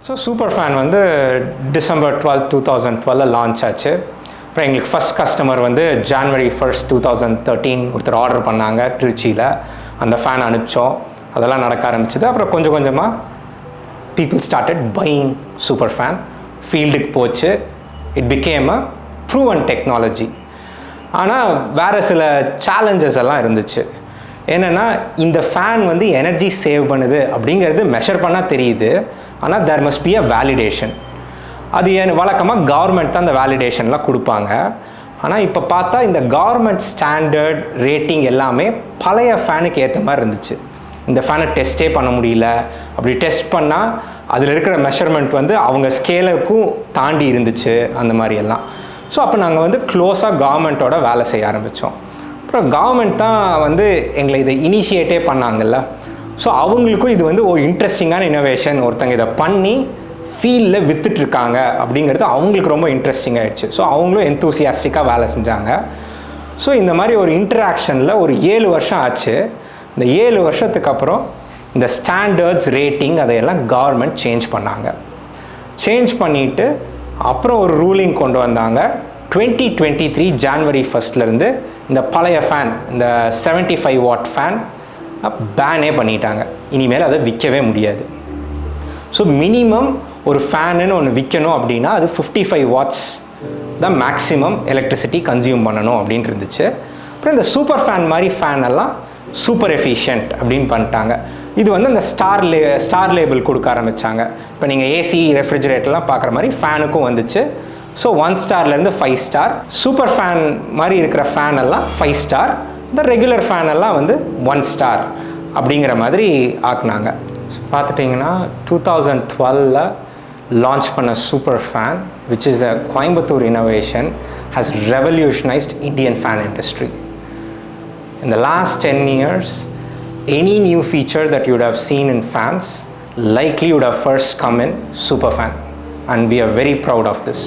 So Superfan வந்து December 12, 2012 launch ஆச்சு. அப்புறம் எங்களுக்கு ஃபஸ்ட் கஸ்டமர் வந்து January 1, 2013 ஒருத்தர் ஆர்டர் பண்ணாங்க திருச்சியில். அந்த ஃபேன் அனுப்பிச்சோம். அதெல்லாம் நடக்க ஆரம்பிச்சுது. அப்புறம் கொஞ்சம் கொஞ்சமாக people started buying Superfan. ஃபீல்டுக்கு போச்சு. It became a proven technology. ஆனால் வேறு சில சேலஞ்சஸ் எல்லாம் இருந்துச்சு. என்னென்னா இந்த ஃபேன் வந்து எனர்ஜி சேவ் பண்ணுது அப்படிங்கிறது மெஷர் பண்ணால் தெரியுது. ஆனால் there must be a validation. அது வழக்கமாக கவர்மெண்ட் தான் அந்த வேலிடேஷன்லாம் கொடுப்பாங்க. ஆனால் இப்போ பார்த்தா இந்த கவர்மெண்ட் ஸ்டாண்டர்ட் ரேட்டிங் எல்லாமே பழைய ஃபேனுக்கு ஏற்ற மாதிரி இருந்துச்சு. இந்த ஃபேனை டெஸ்ட்டே பண்ண முடியல. அப்படி டெஸ்ட் பண்ணால் அதில் இருக்கிற மெஷர்மெண்ட் வந்து அவங்க ஸ்கேலுக்கும் தாண்டி இருந்துச்சு அந்த மாதிரி எல்லாம். ஸோ அப்போ நாங்கள் வந்து க்ளோஸாக கவர்மெண்ட்டோட வேலை செய்ய ஆரம்பித்தோம். அப்புறம் கவர்மெண்ட் தான் வந்து எங்களை இதை இனிஷியேட்டே பண்ணாங்கல்ல. ஸோ அவங்களுக்கும் இது வந்து ஒரு இன்ட்ரெஸ்டிங்கான இனோவேஷன், ஒருத்தங்க இதை பண்ணி ஃபீல்டில் விற்றுட்ருக்காங்க அப்படிங்கிறது அவங்களுக்கு ரொம்ப இன்ட்ரெஸ்டிங் ஆகிடுச்சு. ஸோ அவங்களும் எந்தூசியாஸ்டிக்காக வேலை செஞ்சாங்க. ஸோ இந்த மாதிரி ஒரு இன்ட்ராக்ஷனில் ஒரு 7 வருஷம் ஆச்சு. இந்த 7 வருஷத்துக்கு அப்புறம் இந்த ஸ்டாண்டர்ட்ஸ் ரேட்டிங் அதையெல்லாம் கவர்மெண்ட் சேஞ்ச் பண்ணாங்க. சேஞ்ச் பண்ணிவிட்டு அப்புறம் ஒரு ரூலிங் கொண்டு வந்தாங்க. 2023 January 1 இந்த பழைய ஃபேன், இந்த 75 வாட் ஃபேன் பேனே பண்ணிட்டாங்க. இனிமேல் அதை விற்கவே முடியாது. ஸோ மினிமம் ஒரு ஃபேனுன்னு ஒன்று விற்கணும் அப்படின்னா அது 55 வாட்ஸ் தான் மேக்ஸிமம் எலக்ட்ரிசிட்டி கன்சியூம் பண்ணணும் அப்படின்ட்டு இருந்துச்சு. அப்புறம் இந்த சூப்பர் ஃபேன் மாதிரி ஃபேன் எல்லாம் சூப்பர் எஃபிஷியன்ட் அப்படின்னு பண்ணிட்டாங்க. இது வந்து அந்த ஸ்டார் லேபிள் கொடுக்க ஆரம்பித்தாங்க. இப்போ நீங்கள் ஏசி ரெஃப்ரிஜரேட்டர்லாம் பார்க்குற மாதிரி ஃபேனுக்கும் வந்துச்சு. So 1 ஸ்டார்லேருந்து 5 star. சூப்பர் ஃபேன் மாதிரி இருக்கிற ஃபேன் எல்லாம் 5 ஸ்டார். இந்த ரெகுலர் ஃபேன் எல்லாம் வந்து 1 ஸ்டார் அப்படிங்கிற மாதிரி ஆக்குனாங்க. ஸோ பார்த்துட்டிங்கன்னா 2012 லான்ச் பண்ண Superfan, which is a Coimbatore innovation, has revolutionized Indian fan industry. In the last 10 years, any new feature that you would have seen in fans likely would have first come in Superfan, and we are very proud of this.